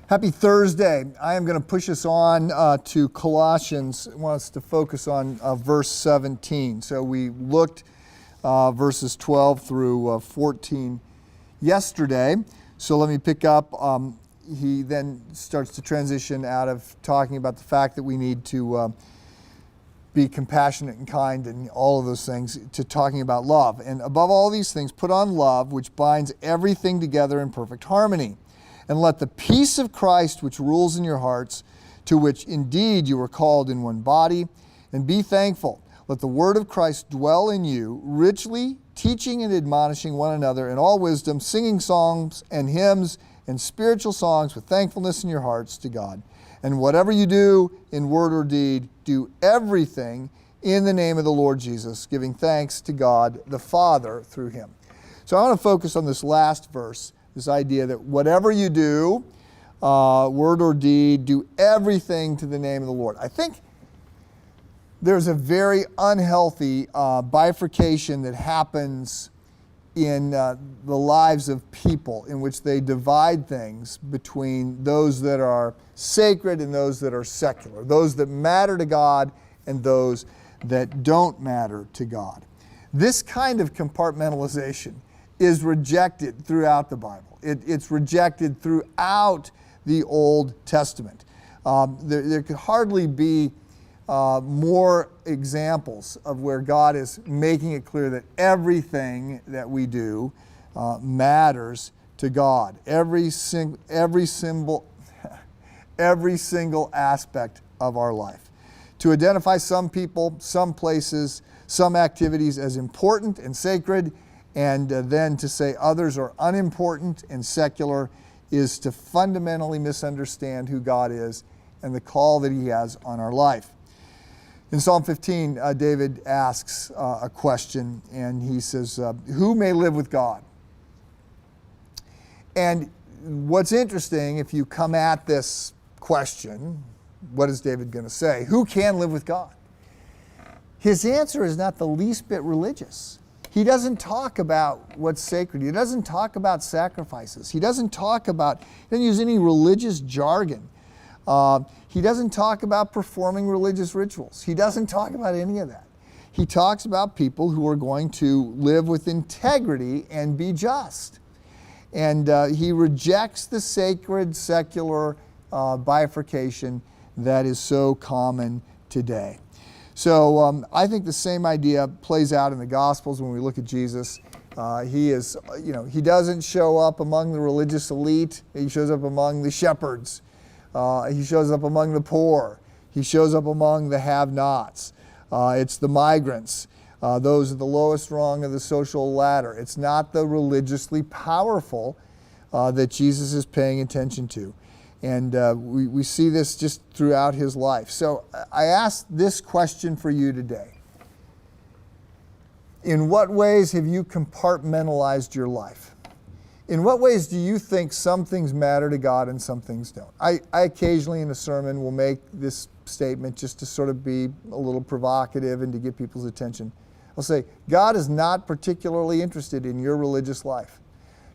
Happy Thursday. I am going to push us on to Colossians. I want us to focus on verse 17. So we looked verses 12 through 14 yesterday. So let me pick up. He then starts to transition out of talking about the fact that we need to be compassionate and kind and all of those things to talking about love. And above all these things, put on love, which binds everything together in perfect harmony. And let the peace of Christ, which rules in your hearts, to which indeed you were called in one body, and be thankful. Let the word of Christ dwell in you, richly teaching and admonishing one another in all wisdom, singing songs and hymns and spiritual songs with thankfulness in your hearts to God. And whatever you do in word or deed, do everything in the name of the Lord Jesus, giving thanks to God the Father through him. So I want to focus on this last verse. This idea that whatever you do, word or deed, do everything to the name of the Lord. I think there's a very unhealthy bifurcation that happens in the lives of people in which they divide things between those that are sacred and those that are secular, those that matter to God and those that don't matter to God. This kind of compartmentalization is rejected throughout the Bible. It's rejected throughout the Old Testament. There could hardly be more examples of where God is making it clear that everything that we do matters to God. Every single aspect of our life. To identify some people, some places, some activities as important and sacred, and then to say others are unimportant and secular is to fundamentally misunderstand who God is and the call that he has on our life. In Psalm 15, David asks a question, and he says, who may live with God? And what's interesting, if you come at this question, what is David going to say? Who can live with God? His answer is not the least bit religious. He doesn't talk about what's sacred. He doesn't talk about sacrifices. He doesn't use any religious jargon. He doesn't talk about performing religious rituals. He doesn't talk about any of that. He talks about people who are going to live with integrity and be just. And he rejects the sacred, secular bifurcation that is so common today. So I think the same idea plays out in the Gospels when we look at Jesus. He doesn't show up among the religious elite. He shows up among the shepherds. He shows up among the poor. He shows up among the have-nots. It's the migrants. Those at the lowest rung of the social ladder. It's not the religiously powerful that Jesus is paying attention to. And we see this just throughout his life. So I ask this question for you today. In what ways have you compartmentalized your life? In what ways do you think some things matter to God and some things don't? I occasionally in a sermon will make this statement just to sort of be a little provocative and to get people's attention. I'll say, God is not particularly interested in your religious life.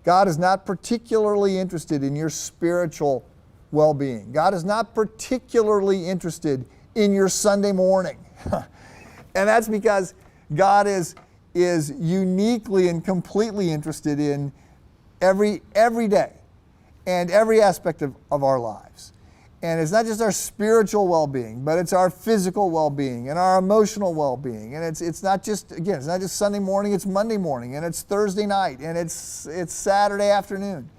God is not particularly interested in your spiritual well-being. God is not particularly interested in your Sunday morning. And that's because God is uniquely and completely interested in every day and every aspect of our lives. And it's not just our spiritual well-being, but it's our physical well-being and our emotional well-being. And it's not just Sunday morning, it's Monday morning, and it's Thursday night, and it's Saturday afternoon.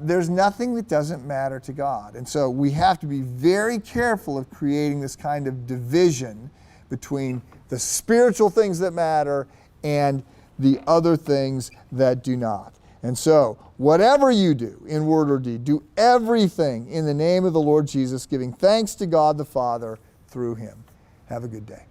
There's nothing that doesn't matter to God. And so we have to be very careful of creating this kind of division between the spiritual things that matter and the other things that do not. And so, whatever you do in word or deed, do everything in the name of the Lord Jesus, giving thanks to God the Father through him. Have a good day.